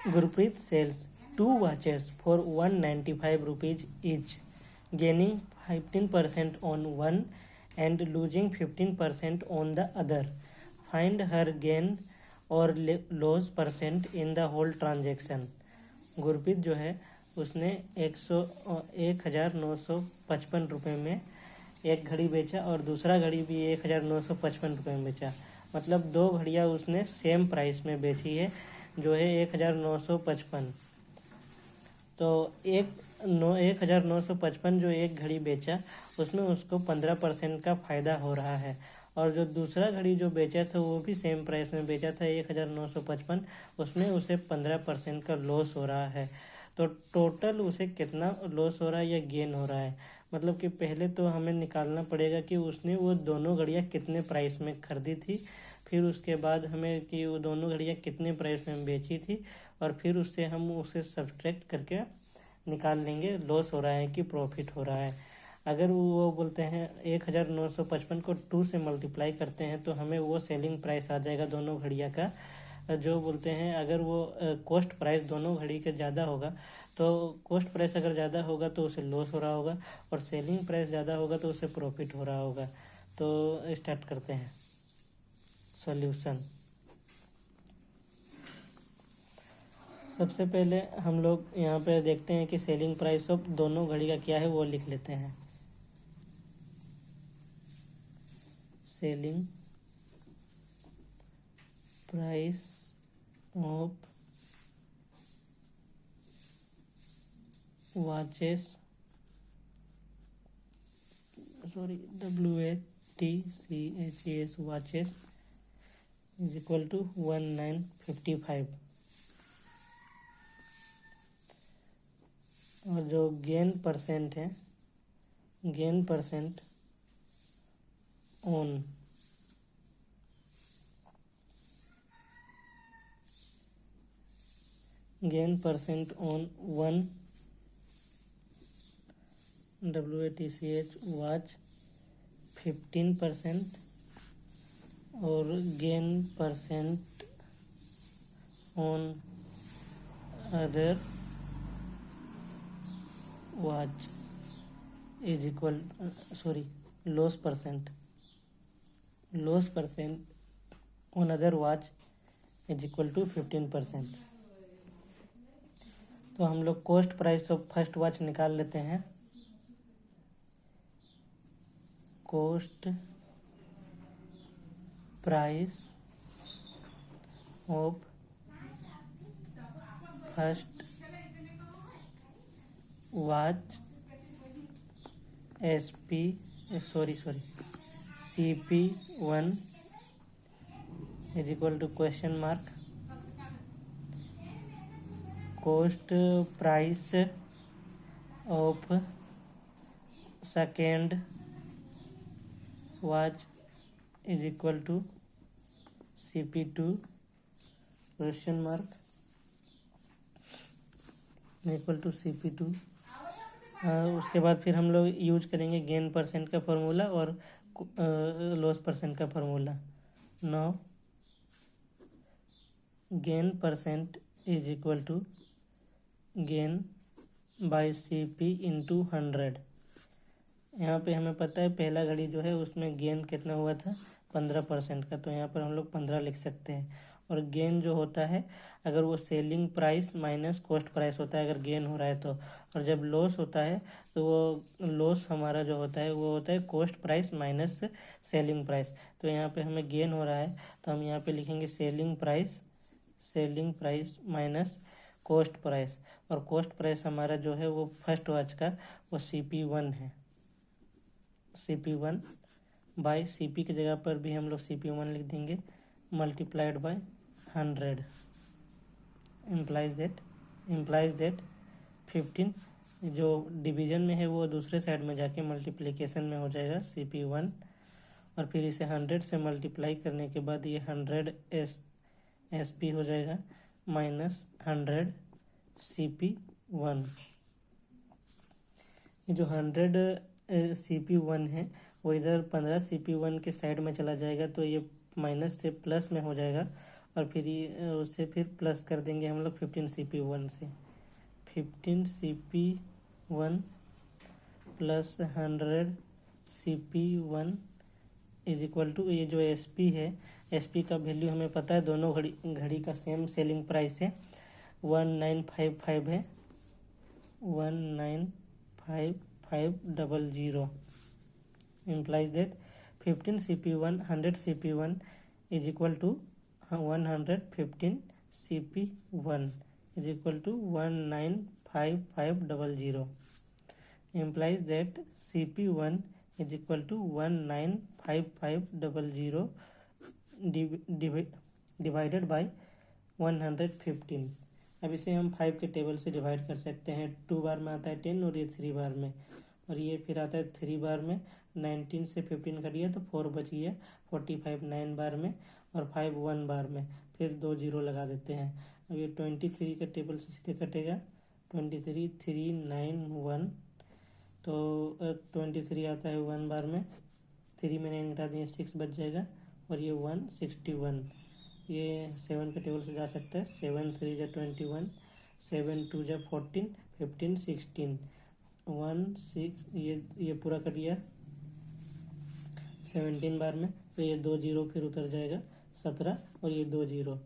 Gurpreet sells 2 watches for 195 rupees each, gaining 15% on one and losing 15% on the other. Find her gain और loss percent in the whole transaction. Gurpreet जो है उसने 1955 रुपये में एक घड़ी बेचा और दूसरा घड़ी भी 1955 रुपये में बेचा। मतलब दो घड़ियाँ उसने सेम प्राइस में बेची है, जो है 1955। तो 1955 जो एक घड़ी बेचा उसमें उसको 15% का फ़ायदा हो रहा है, और जो दूसरा घड़ी जो बेचा था वो भी सेम प्राइस में बेचा था 1955, उसमें उसे 15% का लॉस हो रहा है। तो टोटल उसे कितना लॉस हो रहा है या गेन हो रहा है, मतलब कि पहले तो हमें निकालना पड़ेगा कि उसने वो दोनों घड़ियाँ कितने प्राइस में खरीदी थी, फिर उसके बाद हमें कि वो दोनों घड़ियाँ कितने प्राइस में बेची थी, और फिर उससे हम उसे सब्ट्रैक्ट करके निकाल लेंगे लॉस हो रहा है कि प्रॉफिट हो रहा है। अगर वो बोलते हैं 1955 को 2 से मल्टीप्लाई करते हैं तो हमें वो सेलिंग प्राइस आ जाएगा दोनों घड़ियाँ का। जो बोलते हैं अगर वो कॉस्ट प्राइस दोनों घड़ी का ज़्यादा होगा, तो कॉस्ट प्राइस अगर ज़्यादा होगा तो उसे लॉस हो रहा होगा, और सेलिंग प्राइस ज़्यादा होगा तो उसे प्रॉफिट हो रहा होगा। तो स्टार्ट करते हैं सॉल्यूशन। सबसे पहले हम लोग यहाँ पे देखते हैं कि सेलिंग प्राइस ऑफ दोनों घड़ी का क्या है, वो लिख लेते हैं। Selling price of watches, WATCHES watches is equal to 1955। और जो गेन परसेंट है, gain percent on one WATCH watch 15%, और gain percent on other watch is equal loss percent on other watch is equal to 15%। तो हम लोग cost price of first watch निकाल लेते हैं। Cost price of first watch CP1 is equal to question mark cost price of second watch is equal to CP2 question mark equal to CP2। उसके बाद फिर हम लोग यूज करेंगे gain percent का फार्मूला और लॉस परसेंट का formula. Now gain percent is equal to gain by CP into 100। यहाँ पे हमें पता है पहला घड़ी जो है उसमें गेन कितना हुआ था 15% का, तो यहाँ पर हम लोग 15 लिख सकते हैं। और गेन जो होता है अगर वो selling price minus cost price होता है अगर गेन हो रहा है तो, और जब लॉस होता है तो वो लॉस हमारा जो होता है वो होता है cost price minus selling price. तो यहाँ पे हमें गेन हो रहा है तो हम यहाँ पे लिखेंगे selling price minus cost price, और कॉस्ट प्राइस हमारा जो है वो फर्स्ट वॉच का वो CP1 है। CP1 बाय CP की जगह पर भी हम लोग CP1 लिख देंगे मल्टीप्लाइड बाय 100 इम्प्लाइज दैट 15 जो डिवीजन में है वो दूसरे साइड में जाके मल्टीप्लिकेशन में हो जाएगा CP1, और फिर इसे 100 से मल्टीप्लाई करने के बाद ये 100 SP हो जाएगा माइनस 100 CP1। ये जो 100 CP1 है वो इधर 15 CP1 के साइड में चला जाएगा तो ये माइनस से प्लस में हो जाएगा, और फिर उससे फिर प्लस कर देंगे हम लोग 15 CP1 से। 15 CP1 plus 100 CP1 is equal to, ये जो SP है, SP का वैल्यू हमें पता है, दोनों घड़ी का सेम सेलिंग प्राइस है, 1955 है, 195500 implies that 15 CP1 100 CP1 is equal to 115 CP1 is equal to 195500 implies that CP1 is equal to 195500 divided by 115। अब इसे हम 5 के टेबल से डिवाइड कर सकते हैं। 2 बार में आता है 10 और ये 3 बार में, और ये फिर आता है 3 बार में। 19 से 15 घटिया तो 4 बच गया। 45 9 बार में और 5 1 बार में, फिर 2 0 लगा देते हैं। अब ये 23 के टेबल से सीधे कटेगा। 23 3 9 1, तो 23 आता है 1 बार में, 3 में 9 घटा दिए 6 बच जाएगा, और ये 161। ये 7 के टेबल से जा सकता है। 7 3 जा 21, 7 2 जा 14, 15 16, 1 6, ये पूरा कट गया 17 बार में, तो ये 2 0 फिर उतर जाएगा 17, और ये 2 0।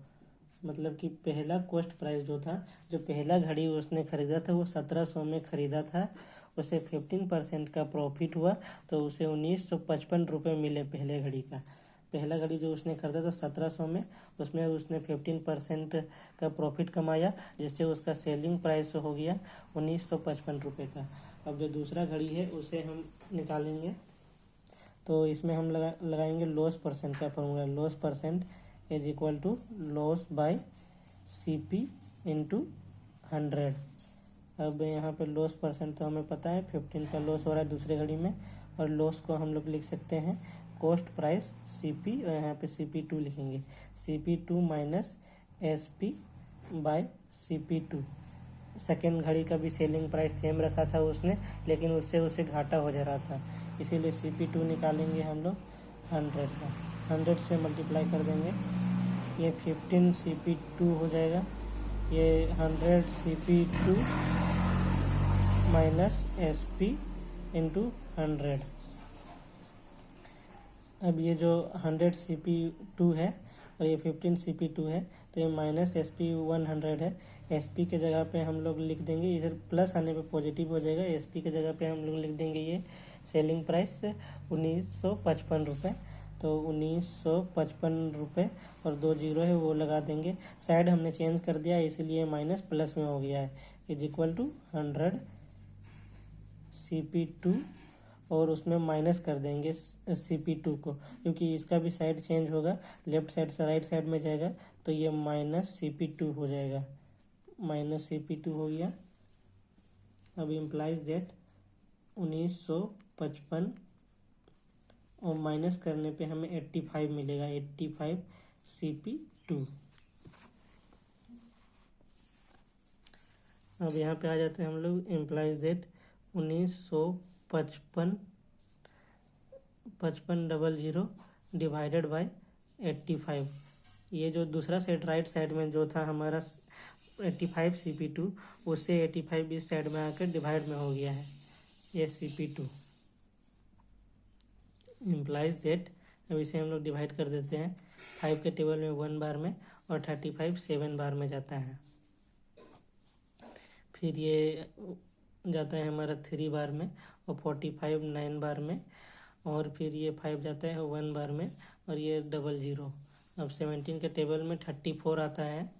मतलब कि पहला कॉस्ट प्राइस जो था, जो पहला घड़ी उसने ख़रीदा था वो 1700 में ख़रीदा था, उसे 15% का प्रॉफिट हुआ, तो उसे 1955 रुपये मिले पहले घड़ी का। पहला घड़ी जो उसने खरीदा था 1700 में, उसमें उसने 15% का प्रॉफिट कमाया, जिससे उसका सेलिंग प्राइस हो गया 1955 रुपये का। अब जो दूसरा घड़ी है उसे हम निकालेंगे, तो इसमें हम लगाएंगे लॉस परसेंट का formula. Loss percent is equal to loss by CP into 100। अब यहाँ पे लॉस परसेंट तो हमें पता है, 15 का लॉस हो रहा है दूसरे घड़ी में, और लॉस को हम लोग लिख सकते हैं कॉस्ट प्राइस CP, और यहाँ पे CP2 लिखेंगे। CP2 minus SP bye CP2। Second घड़ी का भी सेलिंग प्राइस सेम रखा था उसने, लेकिन उससे उसे घाटा हो जा रहा था, इसीलिए CP2 निकालेंगे हम लोग 100 का। 100 से मल्टीप्लाई कर देंगे, ये 15 CP2 हो जाएगा, ये 100 CP2 माइनस SP इंटू 100। अब ये जो 100 CP2 है और ये 15 CP2 है, तो ये माइनस SP 100 है। SP के जगह पे हम लोग लिख देंगे, इधर प्लस आने पे पॉजिटिव हो जाएगा। SP के जगह पे हम लोग लिख देंगे ये सेलिंग प्राइस 1955 रुपये, तो 1955 रुपये, और 2 0 है वो लगा देंगे। साइड हमने चेंज कर दिया इसीलिए माइनस प्लस में हो गया है। इज इक्वल टू 100 CP2, और उसमें माइनस कर देंगे CP2 को, क्योंकि इसका भी साइड चेंज होगा, लेफ्ट साइड से राइट साइड में जाएगा, तो ये माइनस CP2 हो जाएगा। माइनस CP2 हो गया। अब इम्प्लाइज दैट 1955 और माइनस करने पे हमें 85 मिलेगा, 85 CP2। अब यहाँ पे आ जाते हैं हम लोग, इम्प्लाइज दैट 1955 डिवाइडेड बाय 85। ये जो दूसरा साइड राइट साइड में जो था हमारा 85 CP2, उससे 85 इस साइड में आकर डिवाइड में हो गया है, ये CP2 इम्प्लाइज दैट। अब इसे हम लोग डिवाइड कर देते हैं। 5 के टेबल में 1 बार में, और 35 7 बार में जाता है। फिर ये जाता है हमारा 3 बार में, और 45 9 बार में, और फिर ये 5 जाता है 1 बार में, और ये 00। अब 17 के टेबल में 34 आता है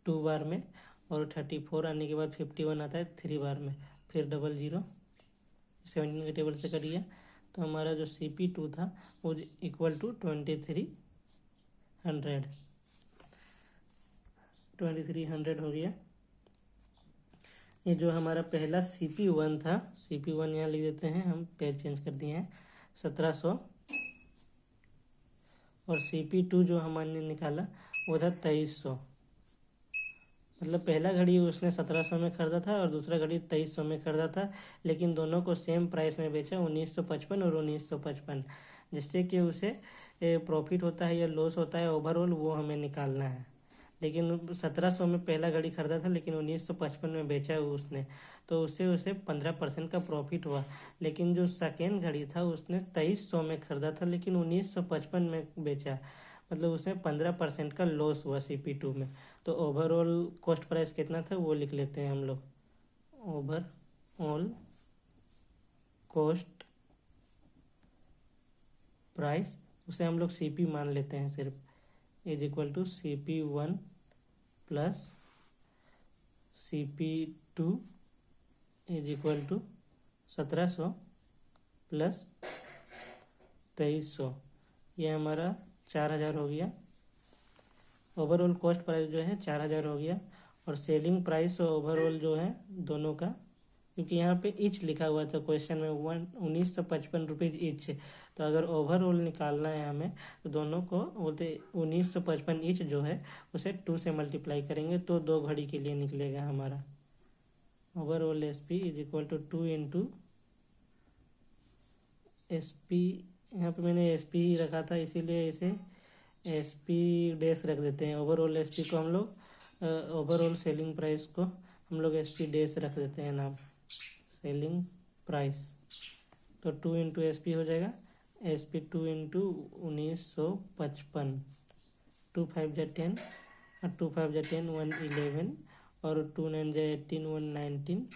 2 बार में, और 34 आने के बाद 51 आता है 3 बार में, फिर 00। 17 के टेबल से कट गया, तो हमारा जो CP2 था वो इक्वल टू 2300 हो गया। ये जो हमारा पहला CP1 था, CP1 यहाँ लिख देते हैं हम, पेज चेंज कर दिए हैं, 1700, और CP2 जो हमने निकाला वो था 2300। मतलब पहला घड़ी उसने 1700 में खरीदा था और दूसरा घड़ी 2300 में खरीदा था, लेकिन दोनों को सेम प्राइस में बेचा, 1955 और 1955। जिससे कि उसे प्रॉफिट होता है या लॉस होता है ओवरऑल, वो हमें निकालना है। लेकिन 1700 में पहला घड़ी खरीदा था, लेकिन 1955 में बेचा उसने, तो उससे उसे 15% का प्रॉफिट हुआ। लेकिन जो सेकेंड घड़ी था उसने 2300 में खरीदा था, लेकिन 1955 में बेचा, मतलब उसमें 15% का लॉस हुआ CP2 में। तो ओवरऑल कॉस्ट प्राइस कितना था वो लिख लेते हैं हम लोग। ओवरऑल कॉस्ट प्राइस, उसे हम लोग CP मान लेते हैं सिर्फ, is equal to CP1 plus CP2 is equal to 1700 plus 2300, ये हमारा 4000 हो गया। ओवरऑल कॉस्ट प्राइस जो है 4000 हो गया। और सेलिंग प्राइस और ओवरऑल जो है दोनों का, क्योंकि यहाँ पे ईच लिखा हुआ था क्वेश्चन में 1955 रुपीज़ ईच, तो अगर ओवरऑल निकालना है हमें तो दोनों को बोलते 1955 ईच जो है उसे 2 से मल्टीप्लाई करेंगे तो 2 घड़ी के लिए निकलेगा हमारा। Overall SP is equal to 2 into SP, यहाँ पे मैंने SP ही रखा था इसीलिए इसे SP डैश रख देते हैं। ओवरऑल SP को हम लोग ओवरऑल सेलिंग प्राइस को हम लोग SP डैश रख देते हैं नाम, सेलिंग प्राइस। तो 2 इंटू SP हो जाएगा, SP 2 इंटू 1955, 2 5 जा 10 और 2 5 जा 10 111 और 2 9 जा 18 119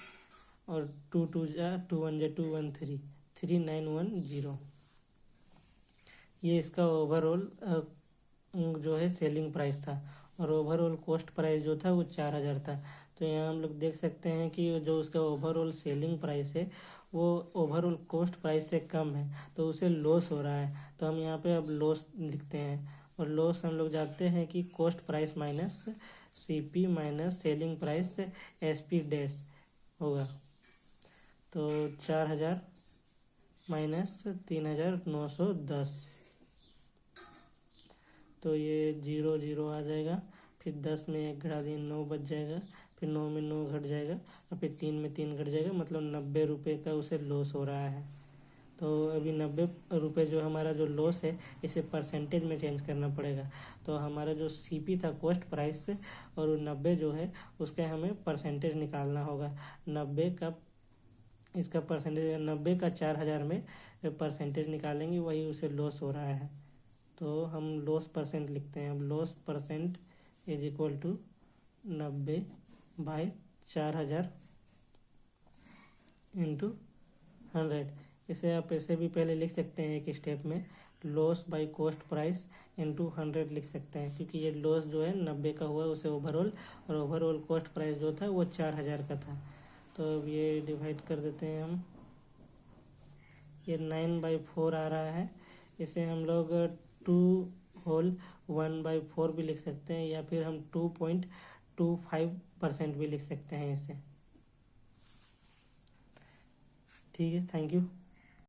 और 2 2 जा 2 1 जा 2 13 3910। ये इसका ओवरऑल जो है सेलिंग प्राइस था। और ओवरऑल कॉस्ट प्राइस जो था वो 4000 था। तो यहाँ हम लोग देख सकते हैं कि जो उसका ओवरऑल सेलिंग प्राइस है वो ओवरऑल कॉस्ट प्राइस से कम है, तो उसे लॉस हो रहा है। तो हम यहाँ पे अब लॉस लिखते हैं, और लॉस हम लोग जानते हैं कि cost price minus CP minus selling price SP dash होगा। तो 4000 माइनस 3910, तो ये 0 0 आ जाएगा। फिर 10 में 1 घटा दिए 9 बच जाएगा, फिर 9 में 9 घट जाएगा और फिर 3 में 3 घट जाएगा, मतलब 90 रुपये का उसे लॉस हो रहा है। तो अभी 90 रुपये जो हमारा जो लॉस है इसे परसेंटेज में चेंज करना पड़ेगा। तो हमारा जो CP था कॉस्ट प्राइस से, और 90 जो है उसका हमें परसेंटेज निकालना होगा। 90 का इसका परसेंटेज 90 का 4000 में परसेंटेज निकालेंगे, वही उसे लॉस हो रहा है। तो हम लॉस परसेंट लिखते हैं। अब loss percent is equal to 90 by 4000 into 100। इसे आप ऐसे भी पहले लिख सकते हैं एक स्टेप में, loss by cost price into 100 लिख सकते हैं, क्योंकि ये लॉस जो है 90 का हुआ उसे ओवरऑल, और ओवरऑल कॉस्ट प्राइस जो था वो 4000 का था। तो अब ये डिवाइड कर देते हैं हम, ये 9/4 आ रहा है। इसे हम लोग 2/1/4 भी लिख सकते हैं, या फिर हम 2.25% भी लिख सकते हैं इसे। ठीक है, थैंक यू।